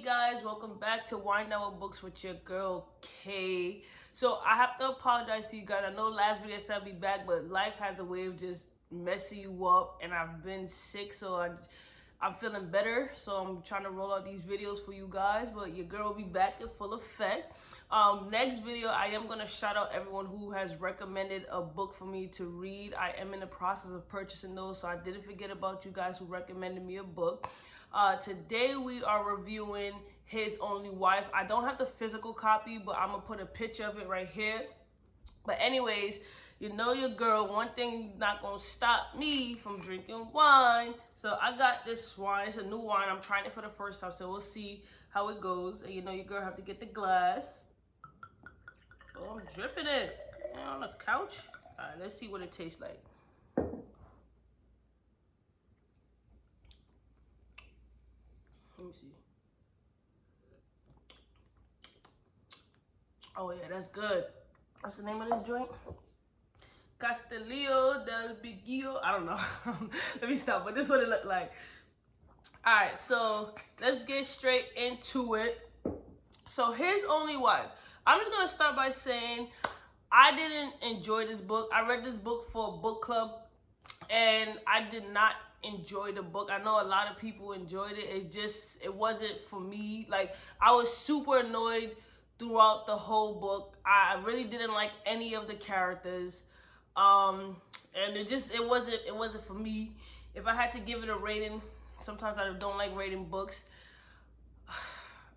Hey guys, welcome back to Wine Hour Books with your girl Kay. So I have to apologize to you guys. I know last video I said I'd be back, but life has a way of just messing you up, and I've been sick, so I'm feeling better. So I'm trying to roll out these videos for you guys, but your girl will be back in full effect. Next video, I am going to shout out everyone who has recommended a book for me to read. I am in the process of purchasing those, so I didn't forget about you guys who recommended me a book. Today we are reviewing His Only Wife. I don't have the physical copy, but I'm going to put a picture of it right here. But anyways, you know your girl, one thing not going to stop me from drinking wine. So I got this wine. It's a new wine. I'm trying it for the first time, so we'll see how it goes. And you know your girl have to get the glass. Oh, I'm dripping it on the couch. All right, let's see what it tastes like. Let me see. Oh yeah, that's good. What's the name of this joint? Castillo del Bigillo. I don't know. Let me stop. But this is what it looked like. All right, so let's get straight into it. So His Only Wife. I'm just gonna start by saying I didn't enjoy this book. I read this book for a book club, and I did not enjoy the book. I know a lot of people enjoyed it. It wasn't for me. Like, I was super annoyed throughout the whole book. I really didn't like any of the characters. And it wasn't for me. If I had to give it a rating, sometimes I don't like rating books.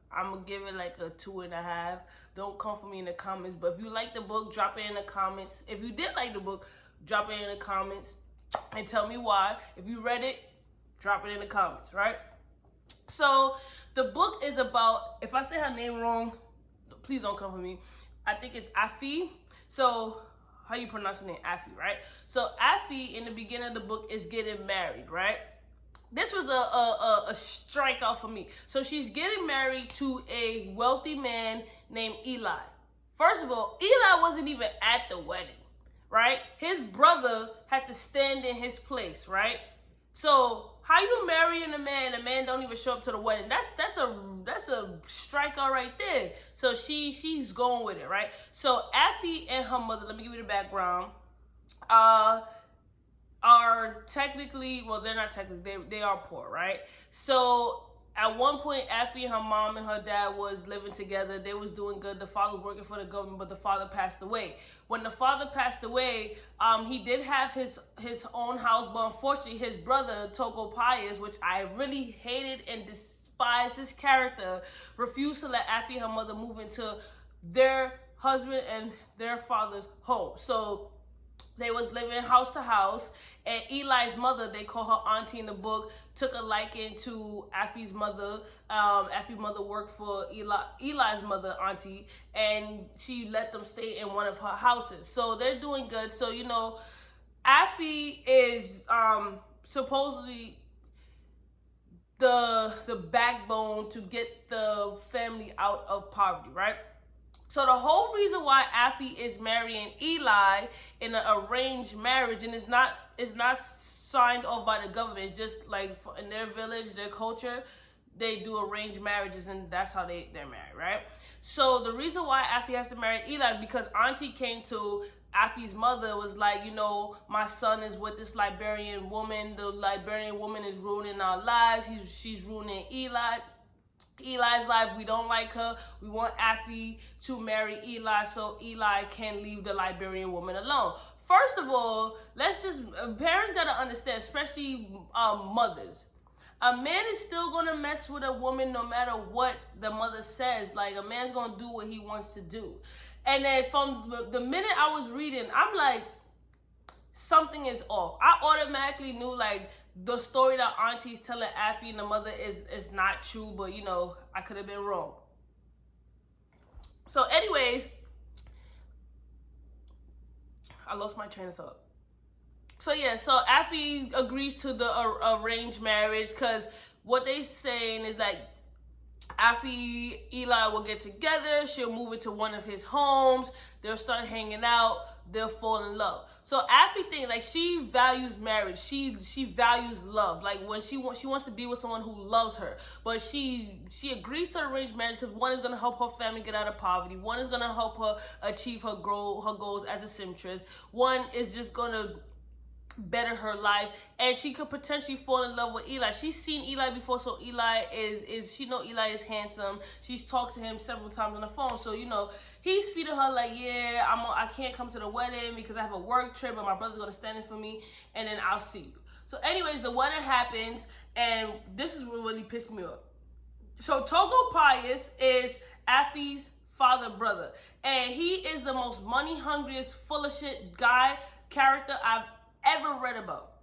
I'm gonna give it like a 2.5. Don't come for me in the comments. But if you like the book, drop it in the comments. If you did like the book, drop it in the comments and tell me why. If you read it, drop it in the comments, right? So the book is about, if I say her name wrong, please don't come for me. I think it's Afyi. So how you pronounce her name? Afyi, right? So Afyi in the beginning of the book is getting married, right? This was a strikeout for me. So she's getting married to a wealthy man named Eli. First of all, Eli wasn't even at the wedding, right? His brother had to stand in his place, right? So how you marrying a man don't even show up to the wedding? That's a strikeout right there. So she's going with it, right? So Afyi and her mother, let me give you the background, are technically, well, they're not technically, they are poor, right? So at one point, Afyi, her mom and her dad was living together. They was doing good. The father was working for the government, but the father passed away. When the father passed away, he did have his own house, but unfortunately, his brother, Togo Pius, which I really hated and despised his character, refused to let Afyi, her mother, move into their husband and their father's home. So they was living house to house, and Eli's mother, they call her auntie in the book, took a liking to Afyi's mother. Afyi's mother worked for Eli's mother, auntie, and she let them stay in one of her houses. So they're doing good. So, you know, Afyi is supposedly the backbone to get the family out of poverty, right? So the whole reason why Afyi is marrying Eli in an arranged marriage, and it's not signed off by the government, it's just like in their village, their culture, they do arranged marriages, and that's how they're married, right? So the reason why Afyi has to marry Eli is because auntie came to Afyi's mother, was like, you know, my son is with this Liberian woman. The Liberian woman is ruining our lives. She's ruining Eli's life. We don't like her. We want Afyi to marry Eli so Eli can leave the Liberian woman alone. First of all, parents gotta understand, especially mothers. A man is still gonna mess with a woman no matter what the mother says. Like, a man's gonna do what he wants to do. And then from the minute I was reading, I'm like, something is off. I automatically knew, like, the story that auntie's telling Afyi and the mother is not true, but, you know, I could have been wrong. So anyways, I lost my train of thought. So yeah, so Afyi agrees to the arranged marriage, because what they saying is like, Afyi, Eli will get together. She'll move into one of his homes. They'll start hanging out. they'll fall in love. So Afy think like she values marriage. She values love. Like when she wants to be with someone who loves her. But she agrees to arranged marriage because one is gonna help her family get out of poverty. One is gonna help her achieve her goals as a seamstress. One is just gonna better her life, and she could potentially fall in love with Eli. She's seen Eli before, so Eli is she know Eli is handsome. She's talked to him several times on the phone, so he's feeding her like, yeah, I can't come to the wedding because I have a work trip, but my brother's gonna stand in for me, and then I'll see you. So anyways, the wedding happens, and this is what really pissed me off. So Togo Pius is Afy's father brother, and he is the most money hungriest, full of shit character I've ever read about.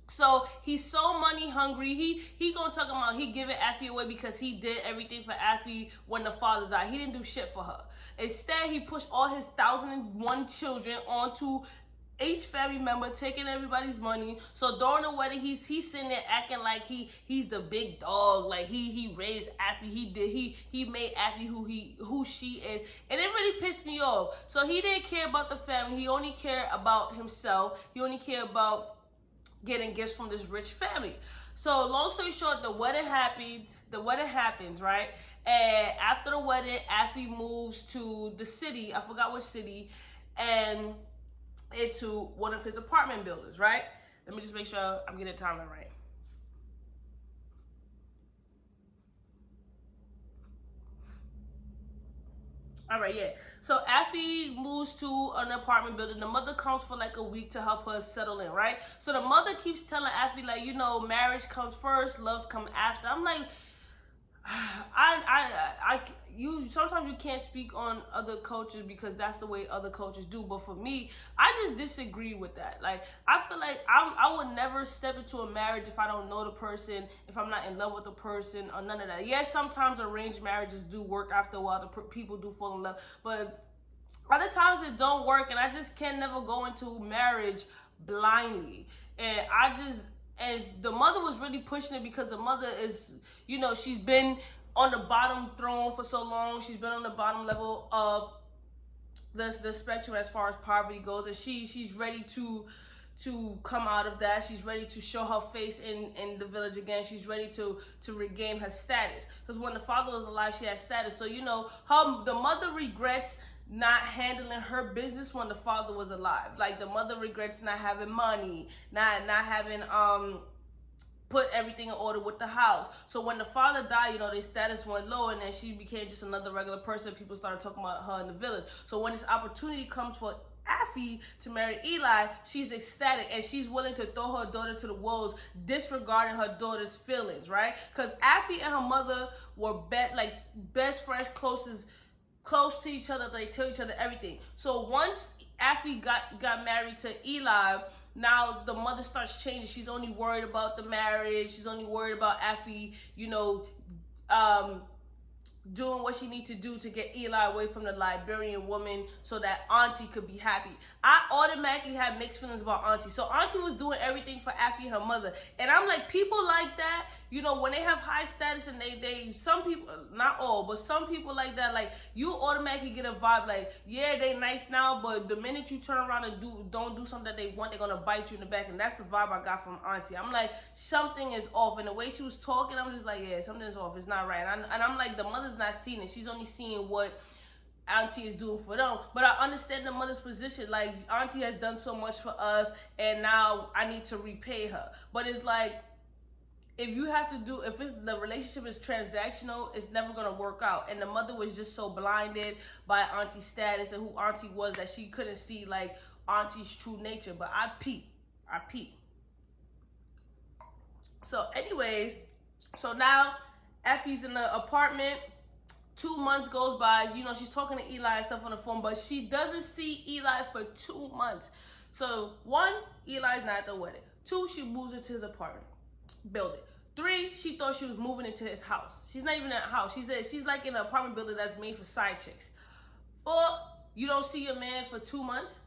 So he's so money hungry. He gonna talk about he giving Afy away because he did everything for Afy when the father died. He didn't do shit for her. Instead, he pushed all his 1,001 children onto each family member, taking everybody's money. So during the wedding, he's sitting there acting like he's the big dog, like he raised Afy, he made Afy who she is, and it really pissed me off. So he didn't care about the family. He only cared about himself. He only cared about getting gifts from this rich family. So long story short, the wedding happens, right? And after the wedding, Afy moves to the city. I forgot which city, and into one of his apartment buildings, right? Let me just make sure I'm getting the timeline right. All right, yeah. So Afy moves to an apartment building. The mother comes for like a week to help her settle in, right? So the mother keeps telling Afy like, marriage comes first, love comes after. I'm like, sometimes you can't speak on other cultures because that's the way other cultures do. But for me, I just disagree with that. Like, I feel like I would never step into a marriage if I don't know the person, if I'm not in love with the person, or none of that. Yes, sometimes arranged marriages do work after a while. The people do fall in love, but other times it don't work, and I just can never go into marriage blindly. And the mother was really pushing it because the mother is, she's been on the bottom throne for so long. She's been on the bottom level of the spectrum as far as poverty goes, and she's ready to come out of that. She's ready to show her face in the village again. She's ready to regain her status, because when the father was alive, she had status. So the mother regrets not handling her business when the father was alive. Like, the mother regrets not having money, not having put everything in order with the house. So when the father died, their status went low, and then she became just another regular person. People started talking about her in the village. So when this opportunity comes for Afy to marry Eli, she's ecstatic, and she's willing to throw her daughter to the wolves, disregarding her daughter's feelings, right? Because Afy and her mother were best friends, close to each other. They tell each other everything. So once Afy got married to Eli, now the mother starts changing. She's only worried about the marriage. She's only worried about Afy, doing what she needs to do to get Eli away from the Liberian woman so that Auntie could be happy. I automatically had mixed feelings about Auntie. So Auntie was doing everything for Afy, her mother. And I'm like, people like that, when they have high status, and they some people, not all, but some people like that, like, you automatically get a vibe like, yeah, they nice now, but the minute you turn around and don't do something that they want, they're gonna bite you in the back. And that's the vibe I got from Auntie. I'm like, something is off. And the way she was talking, I'm just like, yeah, something's off. It's not right. And I'm like, the mother's not seeing it. She's only seeing what Auntie is doing for them. But I understand the mother's position. Like, Auntie has done so much for us, and now I need to repay her. But it's like, if the relationship is transactional, it's never gonna work out. And the mother was just so blinded by Auntie's status and who Auntie was that she couldn't see like Auntie's true nature. But I peeped. So anyways, so now Effie's in the apartment. 2 months goes by. She's talking to Eli and stuff on the phone, but she doesn't see Eli for 2 months. So 1, Eli's not at the wedding. 2, she moves into his apartment building. 3, she thought she was moving into his house. She's not even in a house. She said she's like in an apartment building that's made for side chicks. 4, you don't see your man for 2 months.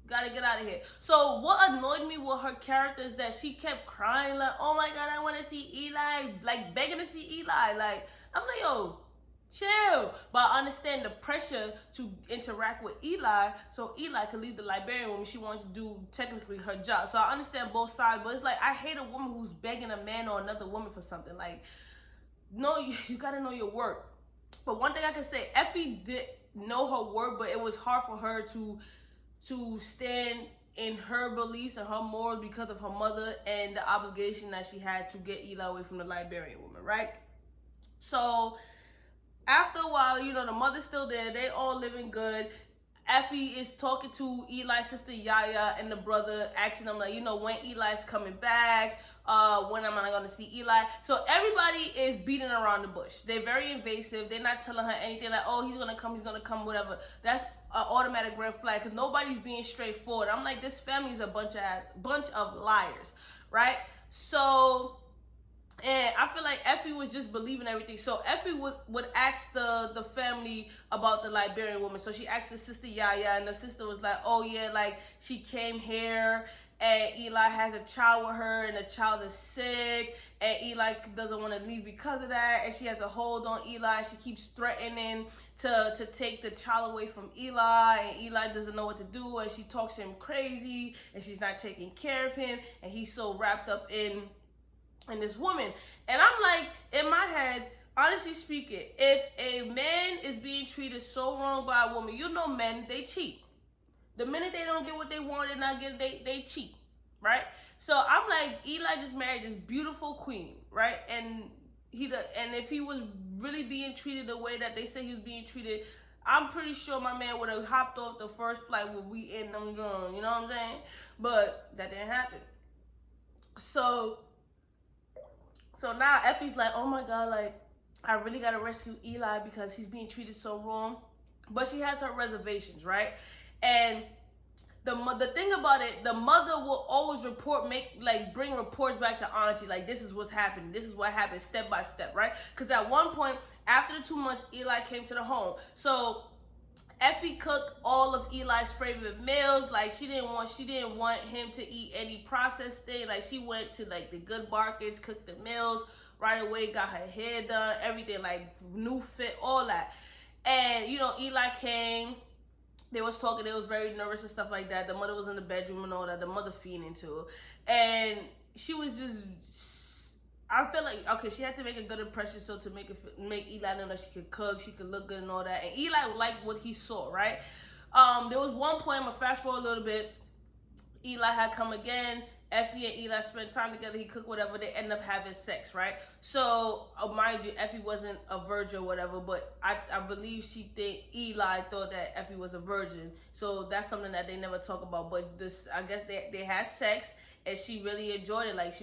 Gotta get out of here. So what annoyed me with her character is that she kept crying like, oh my God, I want to see Eli, like begging to see Eli. Like, I'm like, yo, chill. But I understand the pressure to interact with Eli, so Eli could leave the Liberian woman. She wants to do technically her job. So I understand both sides, but it's like I hate a woman who's begging a man or another woman for something. Like, no, you gotta know your worth. But one thing I can say, Effie did know her worth, but it was hard for her to stand in her beliefs and her morals because of her mother and the obligation that she had to get Eli away from the Liberian woman, right? So after a while, you know, the mother's still there. They all living good. Afyi is talking to Eli's sister Yaya and the brother, asking them like, you know, when Eli's coming back, when am I gonna see Eli? So everybody is beating around the bush. They're very invasive. They're not telling her anything like, oh, he's gonna come, whatever. That's an automatic red flag because nobody's being straightforward. I'm like, this family is a bunch of liars, right? So. And I feel like Effie was just believing everything. So Effie would ask the family about the Liberian woman. So she asked her sister Yaya, and the sister was like, oh yeah, like she came here and Eli has a child with her and the child is sick and Eli doesn't want to leave because of that, and she has a hold on Eli. She keeps threatening to take the child away from Eli, and Eli doesn't know what to do, and she talks to him crazy, and she's not taking care of him, and he's so wrapped up in this woman. And I'm like, in my head, honestly speaking, if a man is being treated so wrong by a woman, you know men, they cheat. The minute they don't get what they want and not get it, they cheat, right? So I'm like, Eli just married this beautiful queen, right? And if he was really being treated the way that they say he was being treated, I'm pretty sure my man would have hopped off the first flight when we in them drone, you know what I'm saying? But that didn't happen. So now Effie's like, oh my God, like, I really gotta rescue Eli because he's being treated so wrong. But she has her reservations, right? And the thing about it, the mother will always bring reports back to auntie, like, this is what's happening, this is what happened, step by step, right? Because at one point, after the 2 months, Eli came to the home. So Effie cooked all of Eli's favorite meals. Like she didn't want him to eat any processed thing. Like she went to like the good markets, cooked the meals right away, got her hair done, everything, like new fit, all that. And you know, Eli came. They was talking. They was very nervous and stuff like that. The mother was in the bedroom and all that. The mother feeding too, and she was just. I feel like, okay, she had to make a good impression, so to make Eli know that she could cook, she could look good and all that. And Eli liked what he saw, right? There was one point, I'm gonna fast forward a little bit. Eli had come again. Effie and Eli spent time together. He cooked whatever. They end up having sex, right? So, mind you, Effie wasn't a virgin or whatever, but I believe Eli thought that Effie was a virgin. So that's something that they never talk about. But I guess they had sex. And she really enjoyed it. Like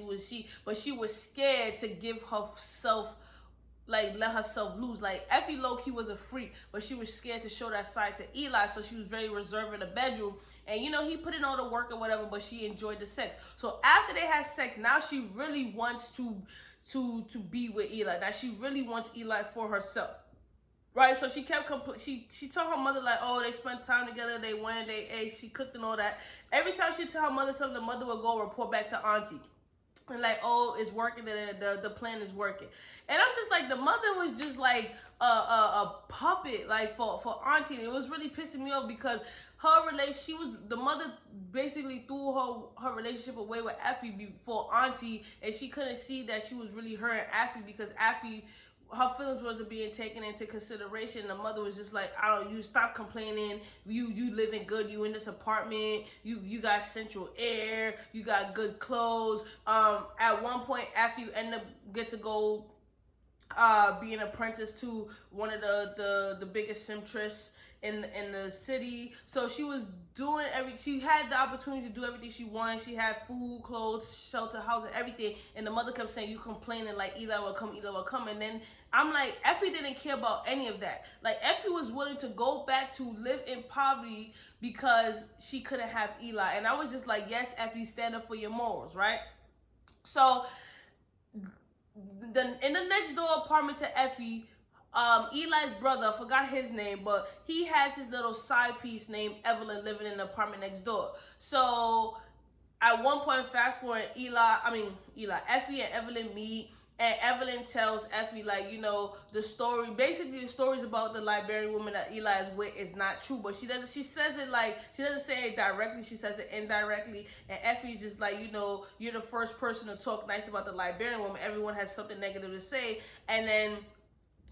but she was scared to give herself, like let herself loose. Like Effie low-key was a freak, but she was scared to show that side to Eli, so she was very reserved in the bedroom. And you know, he put in all the work or whatever, but she enjoyed the sex. So after they had sex, now she really wants to be with Eli. Now she really wants Eli for herself. Right, so she kept she told her mother like, oh, they spent time together, they went, they ate, she cooked and all that. Every time she told her mother something, the mother would go report back to auntie. And like, oh, it's working, the plan is working. And I'm just like, the mother was just like a puppet, like for auntie. And it was really pissing me off because the mother basically threw her relationship away with Effie before auntie, and she couldn't see that she was really her and Effie because Effie, her feelings wasn't being taken into consideration. The mother was just like, you stop complaining. You living good. You in this apartment. You got central air. You got good clothes. At one point, after you end up get to go be an apprentice to one of the biggest seamstress in the city. So she was doing she had the opportunity to do everything she wanted. She had food, clothes, shelter, house, and everything. And the mother kept saying, you complaining, like Eli will come. And then I'm like, Effie didn't care about any of that. Like Effie was willing to go back to live in poverty because she couldn't have Eli. And I was just like, yes, Effie, stand up for your morals, right? So in the next door apartment to Effie, Eli's brother, I forgot his name, but he has his little side piece named Evelyn living in the apartment next door. So at one point, fast forward, Effie and Evelyn meet. And Evelyn tells Effie, like, you know, the story, basically the stories about the Liberian woman that Eli is with is not true, but she says it like, she doesn't say it directly, she says it indirectly, and Effie's just like, you know, you're the first person to talk nice about the Liberian woman, everyone has something negative to say, and then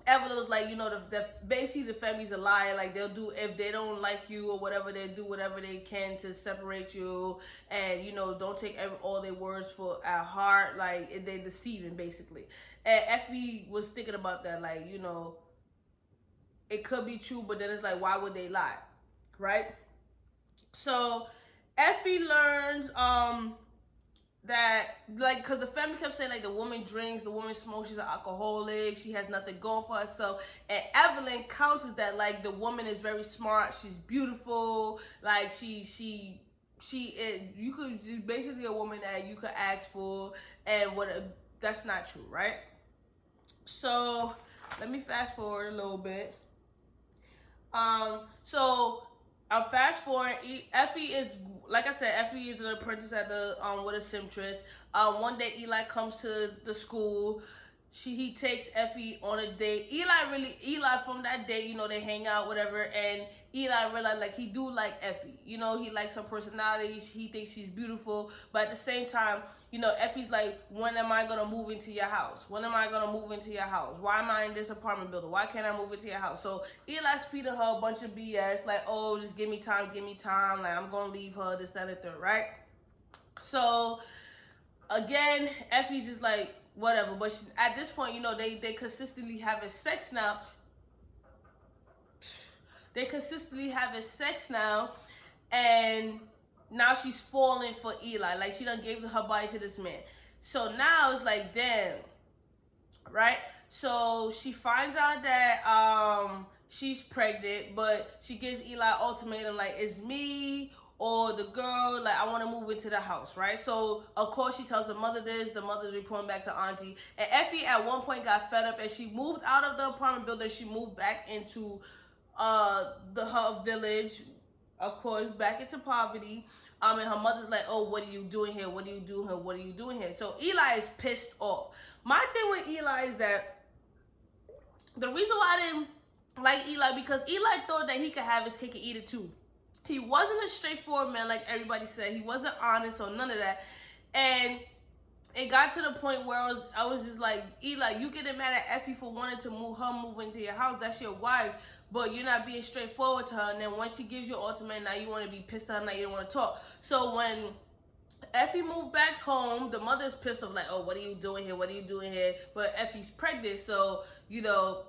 Evelyn was like, you know, the basically the family's a liar. Like, they'll do, if they don't like you or whatever, they do whatever they can to separate you, and, you know, don't take all their words for at heart. Like, they're deceiving basically. And Effie was thinking about that, like, you know, it could be true, but then it's like, why would they lie, right? So Effie learns that, like, because the family kept saying, like, the woman drinks, the woman smokes, she's an alcoholic, she has nothing going for herself, and Evelyn counters that, like, the woman is very smart, she's beautiful, like, she is, you could, she's basically a woman that you could ask for, and what, that's not true, right? So let me fast forward a little bit. So I'm fast forward. Effie is, like I said, Effie is an apprentice at the with a seamstress. One day Eli comes to the school. He takes Effie on a date. Eli from that day, you know, they hang out, whatever, and Eli realized, like, he do like Effie. You know, he likes her personality. He thinks she's beautiful, but at the same time, you know, Effie's like, when am I gonna move into your house? When am I gonna move into your house? Why am I in this apartment building? Why can't I move into your house? So Eli's feeding her a bunch of BS, like, oh, just give me time, like, I'm gonna leave her, this, that, and third, right? So again, Effie's just like, whatever. But at this point, you know, they consistently having sex now. They consistently having sex now, and now she's falling for Eli. Like, she done gave her body to this man. So now it's like, damn, right? So she finds out that she's pregnant, but she gives Eli ultimatum, like, it's me or the girl, like, I want to move into the house, right? So of course she tells the mother this, the mother's reporting back to auntie, and Effie at one point got fed up and she moved out of the apartment building. She moved back into her village, of course, back into poverty. And her mother's like, oh, what are you doing here? What are you doing here? What are you doing here? So Eli is pissed off. My thing with Eli is that the reason why I didn't like Eli, because Eli thought that he could have his cake and eat it too. He wasn't a straightforward man like everybody said. He wasn't honest or none of that. And it got to the point where I was just like, Eli, you getting mad at Effie for wanting to move into your house. That's your wife, but you're not being straightforward to her. And then once she gives you ultimate, now you want to be pissed at her, now you don't want to talk. So when Effie moved back home, the mother's pissed off, like, oh, what are you doing here? What are you doing here? But Effie's pregnant, so, you know,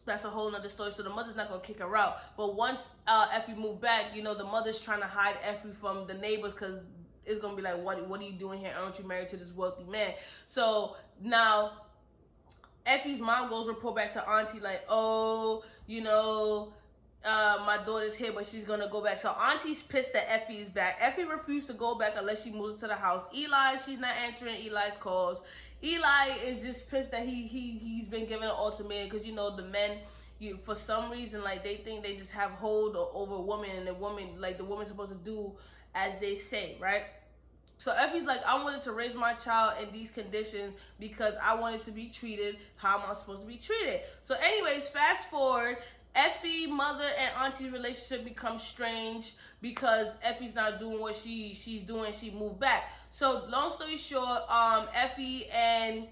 that's a whole nother story. So the mother's not gonna kick her out. But once Effie moved back, you know, the mother's trying to hide Effie from the neighbors, because it's gonna be like, what are you doing here? Aren't you married to this wealthy man? So now Effie's mom goes report back to auntie, like, oh, you know, my daughter's here, but she's gonna go back. So auntie's pissed that Effie is back. Effie refused to go back unless she moves into the house. Eli, she's not answering Eli's calls. Eli is just pissed that he's been given an ultimatum, because, you know, the men, for some reason, like, they think they just have hold over a woman, and the woman's supposed to do as they say, right? So Effie's like, I wanted to raise my child in these conditions because I wanted to be treated how am I supposed to be treated. So anyways, fast forward, Effie, mother, and auntie's relationship becomes strange because Effie's not doing what she's doing. She moved back. So long story short, Effie and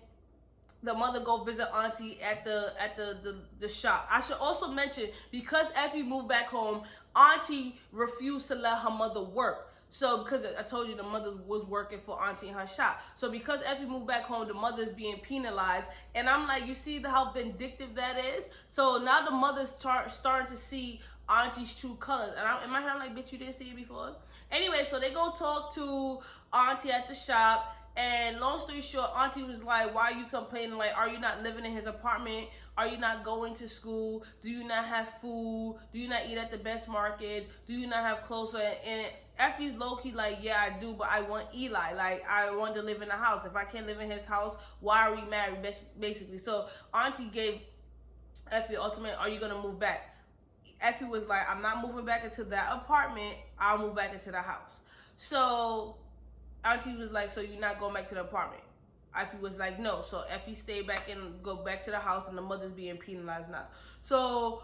the mother go visit auntie at the shop. I should also mention, because Effie moved back home, auntie refused to let her mother work. So because I told you the mother was working for auntie in her shop. So because Effie moved back home, the mother's being penalized. And I'm like, you see how vindictive that is? So now the mother's starting to see auntie's true colors. And in my head, I'm like, bitch, you didn't see it before? Anyway, so they go talk to auntie at the shop. And long story short, auntie was like, why are you complaining? Like, are you not living in his apartment? Are you not going to school? Do you not have food? Do you not eat at the best markets? Do you not have clothes? And Effie's low-key like, yeah, I do, but I want Eli. Like, I want to live in the house. If I can't live in his house, why are we married, basically? So auntie gave Effie ultimate, are you going to move back? Effie was like, I'm not moving back into that apartment. I'll move back into the house. So auntie was like, so you're not going back to the apartment? Afy was like, no. So Afy stayed back and go back to the house, and the mother's being penalized now. So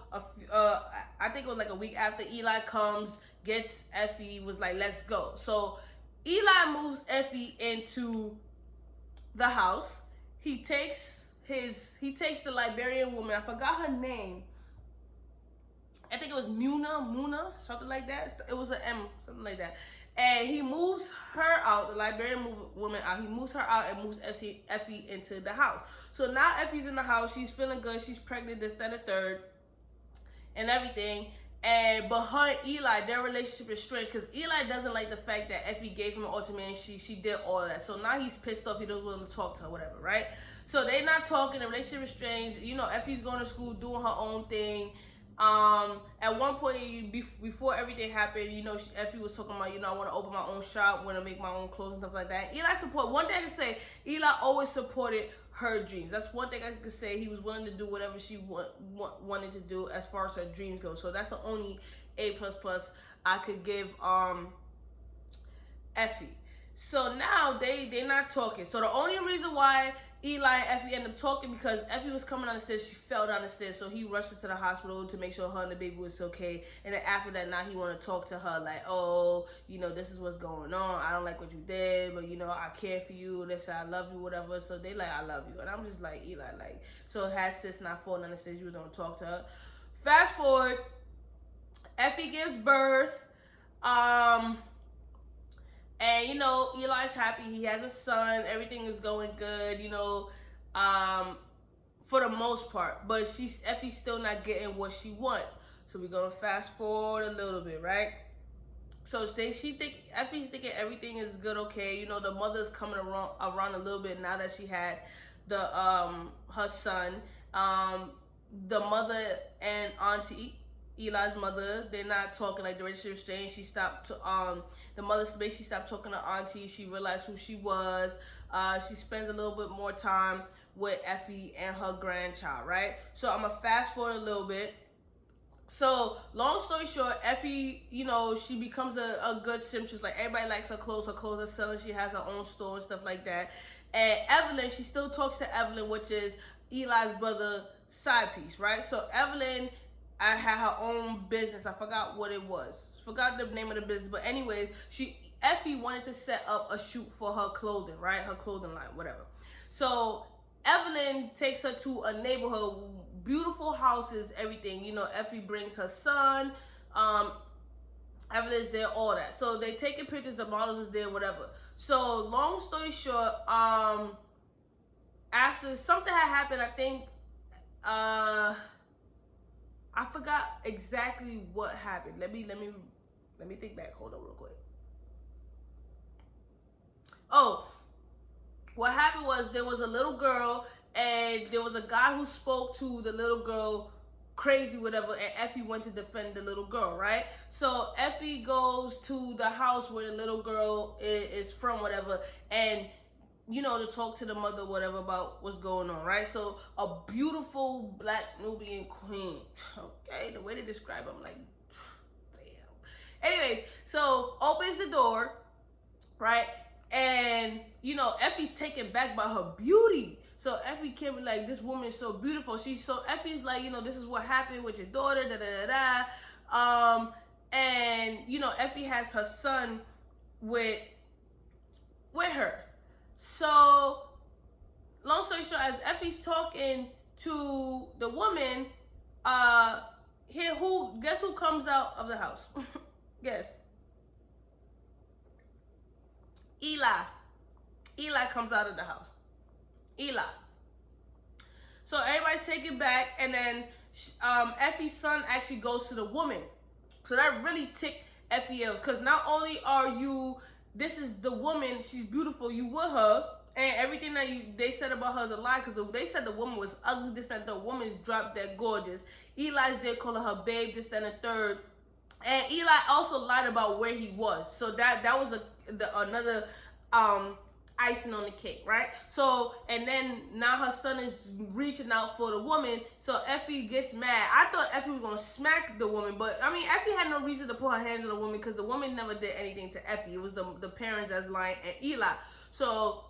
I think it was like a week after, Eli comes, gets Afy, was like, let's go. So Eli moves Afy into the house. He takes the Liberian woman. I forgot her name. I think it was Muna, something like that. It was an M, something like that. And he moves her out, the Liberian woman out. He moves her out and moves Afy into the house. So now Effie's in the house. She's feeling good. She's pregnant, this, that, and the third, and everything. But her and Eli, their relationship is strange because Eli doesn't like the fact that Effie gave him an ultimatum. She did all of that. So now he's pissed off. He doesn't want to talk to her, whatever, right? So they're not talking. The relationship is strange. You know, Effie's going to school, doing her own thing. At one point, before everything happened, you know, Effie was talking about, you know, I want to open my own shop, want to make my own clothes and stuff like that. Eli support. One thing I can say, Eli always supported her dreams. That's one thing I could say. He was willing to do whatever she wanted to do as far as her dreams go. So that's the only A++ I could give Effie. So now they're not talking. So the only reason why Eli and Effie ended up talking, because Effie was coming down the stairs, she fell down the stairs, so he rushed her to the hospital to make sure her and the baby was okay. And then after that, now he want to talk to her like, oh, you know, this is what's going on. I don't like what you did, but you know, I care for you. They say I love you, whatever. So they like, I love you, and I'm just like, Eli, like, so had sis not fallen down the stairs, you was gonna talk to her. Fast forward, Effie gives birth. And, you know, Eli's happy. He has a son. Everything is going good, you know, for the most part. But Effie's still not getting what she wants. So we're going to fast forward a little bit, right? So Effie's thinking everything is good, okay. You know, the mother's coming around a little bit now that she had her son. The mother and auntie, Eli's mother, they're not talking, like the relationship strange. She stopped the mother basically stopped talking to auntie. She realized who she was. She spends a little bit more time with Effie and her grandchild, right? So I'm gonna fast forward a little bit. So long story short, Effie, you know, she becomes a good seamstress. Like, everybody likes her clothes are selling. She has her own store and stuff like that. And Evelyn, she still talks to Evelyn, which is Eli's brother side piece, right? So Evelyn, I had her own business. I forgot what it was. Forgot the name of the business. But anyways, Effie wanted to set up a shoot for her clothing, right? Her clothing line, whatever. So Evelyn takes her to a neighborhood, beautiful houses, everything. You know, Effie brings her son. Evelyn's there, all that. So they taking pictures, the models is there, whatever. So long story short, after something had happened, I think, I forgot exactly what happened. Let me think back. Hold on real quick. Oh, what happened was there was a little girl, and there was a guy who spoke to the little girl crazy, whatever, and Effie went to defend the little girl, right? So Effie goes to the house where the little girl is from, whatever, and, you know, to talk to the mother, whatever, about what's going on, right? So a beautiful black Nubian queen, okay, the way they describe them, like, damn. Anyways, so opens the door, right? And, you know, Effie's taken back by her beauty. So Effie can't be like, this woman is so beautiful. Effie's like, you know, this is what happened with your daughter, and, you know, Effie has her son with her. So, long story short, as Effie's talking to the woman, guess who comes out of the house? Guess. Eli comes out of the house. Eli. So everybody's taken back, and then Effie's son actually goes to the woman. So that really ticked Effie off, because not only are you, this is the woman, she's beautiful, you with her, and everything that they said about her is a lie, because they said the woman was ugly, this, that, the woman's drop dead gorgeous. Eli's there calling her babe, this, that, and the third. And Eli also lied about where he was. So that was another icing on the cake, right? So, and then now her son is reaching out for the woman, so Effie gets mad. I thought Effie was gonna smack the woman, but I mean, Effie had no reason to put her hands on the woman, because the woman never did anything to Effie. It was the parents that's lying and Eli. So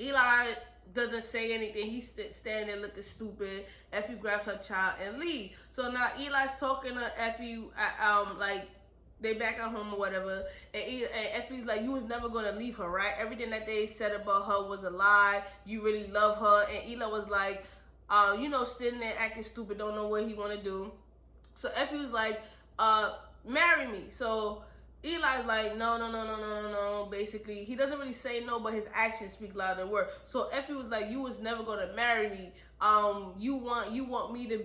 Eli doesn't say anything. He's standing there looking stupid. Effie grabs her child and leave. So now Eli's talking to Effie, like they back at home or whatever, and Effie's like, you was never gonna leave her, right? Everything that they said about her was a lie. You really love her. And Eli was like, sitting there acting stupid, don't know what he want to do. So Effie was like, marry me. So Eli's like, no. Basically, he doesn't really say no, but his actions speak louder than words. So Effie was like, you was never gonna marry me. You want me to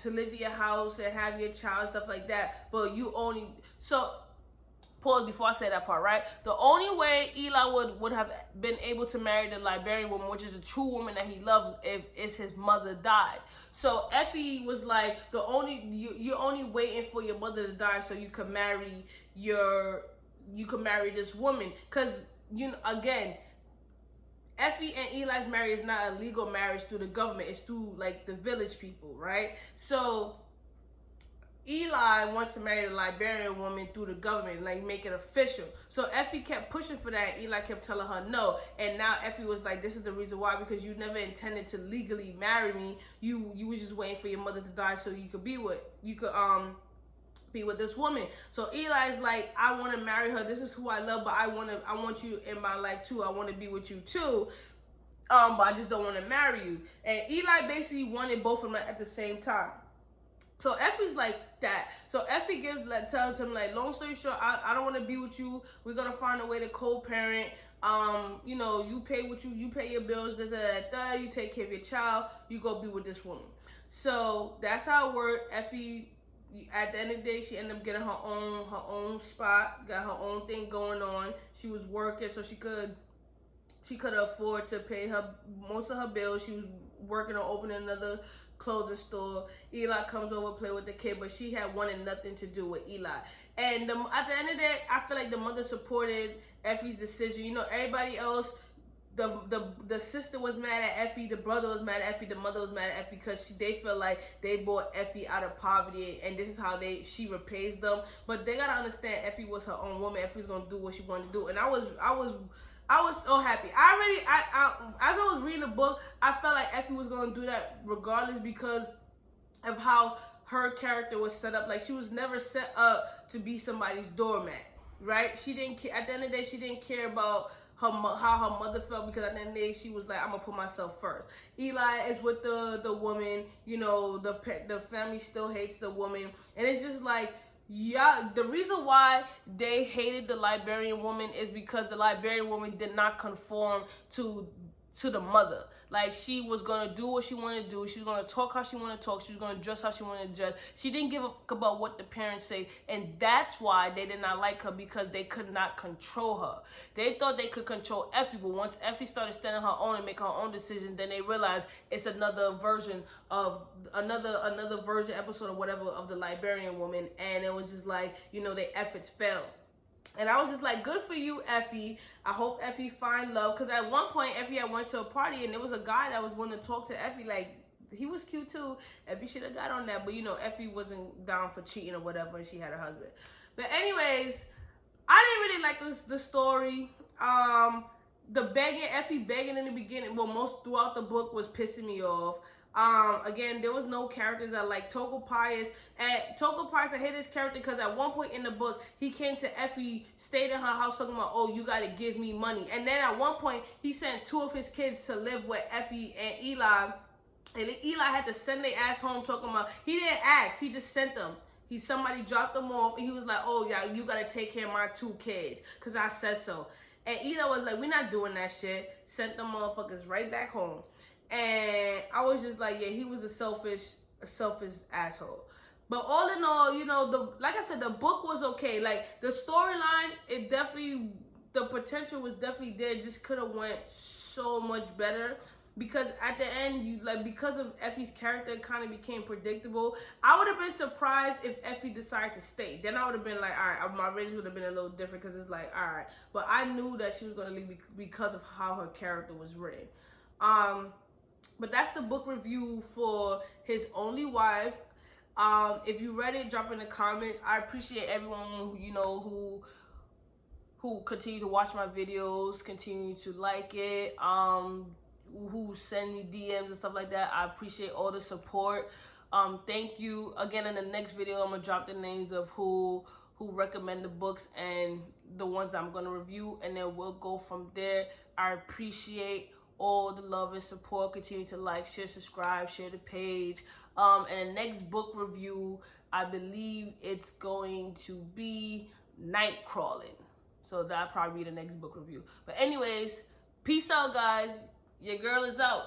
live in your house and have your child and stuff like that. But you only pause before I say that part, right? The only way Eli would have been able to marry the Liberian woman, which is a true woman that he loves, if his mother died. So Effie was like, you're only waiting for your mother to die so you can marry this woman. Cause again, Effie and Eli's marriage is not a legal marriage through the government. It's through like the village people, right? So Eli wants to marry the Liberian woman through the government, like make it official. So Effie kept pushing for that. Eli kept telling her no. And now Effie was like, this is the reason why, because you never intended to legally marry me. You was just waiting for your mother to die so you could be with this woman. So Eli's like, I want to marry her. This is who I love, but I want you in my life too. I want to be with you too. But I just don't want to marry you. And Eli basically wanted both of them at the same time. So Effie's like that. So Effie tells him, like, long story short, I don't want to be with you. We're gonna find a way to co-parent. You pay your bills, you take care of your child, you go be with this woman. So that's how it worked. Effie, at the end of the day, she ended up getting her own spot, got her own thing going on. She was working, so she could afford to pay most of her bills. She was working on opening another clothing store. Eli comes over, play with the kid, but she had wanted nothing to do with Eli. And at the end of the day, I feel like the mother supported Effie's decision. Everybody else, the sister was mad at Effie, the brother was mad at Effie, the mother was mad at Effie because they feel like they brought Effie out of poverty, and this is how she repays them. But they gotta understand, Effie was her own woman. Effie was gonna do what she wanted to do, and I was so happy. As I was reading the book, I felt like Effie was gonna do that regardless because of how her character was set up. Like, she was never set up to be somebody's doormat, right? She didn't care. At the end of the day, she didn't care about how her mother felt, because at the end of the day, she was like, I'm gonna put myself first. Eli is with the woman. The family still hates the woman, and it's just like, yeah, the reason why they hated the Liberian woman is because the Liberian woman did not conform to the mother. Like, she was gonna do what she wanted to do. She was gonna talk how she wanted to talk. She was gonna dress how she wanted to dress. She didn't give a fuck about what the parents say, and that's why they did not like her, because they could not control her. They thought they could control Effie, but once Effie started standing her own and making her own decisions, then they realized it's another version episode or whatever of the Liberian woman, and it was just like, their efforts failed. And I was just like, good for you, Effie. I hope Effie find love. Because at one point, Effie had went to a party, and there was a guy that was willing to talk to Effie. Like, he was cute, too. Effie should have got on that. But, Effie wasn't down for cheating or whatever, and she had a husband. But anyways, I didn't really like the story. Effie begging in the beginning, most throughout the book, was pissing me off. Again, there was no characters that like Togo Pius. I hate his character because at one point in the book, he came to Effie, stayed in her house talking about, oh, you gotta give me money. And then at one point, he sent 2 of his kids to live with Effie and Eli. And Eli had to send their ass home talking about, he didn't ask, he just sent them. Somebody dropped them off, and he was like, oh, yeah, you gotta take care of my 2 kids, because I said so. And Eli was like, we're not doing that shit. Sent them motherfuckers right back home. And I was just like, yeah, he was a selfish asshole. But all in all, like I said, the book was okay. Like, the storyline, the potential was definitely there. It just could have went so much better. Because at the end, because of Effie's character, it kind of became predictable. I would have been surprised if Effie decided to stay. Then I would have been like, all right, my ratings would have been a little different, because it's like, all right. But I knew that she was going to leave because of how her character was written. But that's the book review for His Only Wife. If you read it, drop in the comments. I appreciate everyone who who continue to watch my videos, continue to like it, who send me DMs and stuff like that. I appreciate all the support. Thank you. Again, in the next video, I'm gonna drop the names of who recommend the books and the ones that I'm gonna review, and then we'll go from there. I appreciate all the love and support. Continue to like, share, subscribe, share the page. And the next book review, I believe it's going to be Night Crawling. So that'll probably be the next book review. But anyways, peace out, guys. Your girl is out.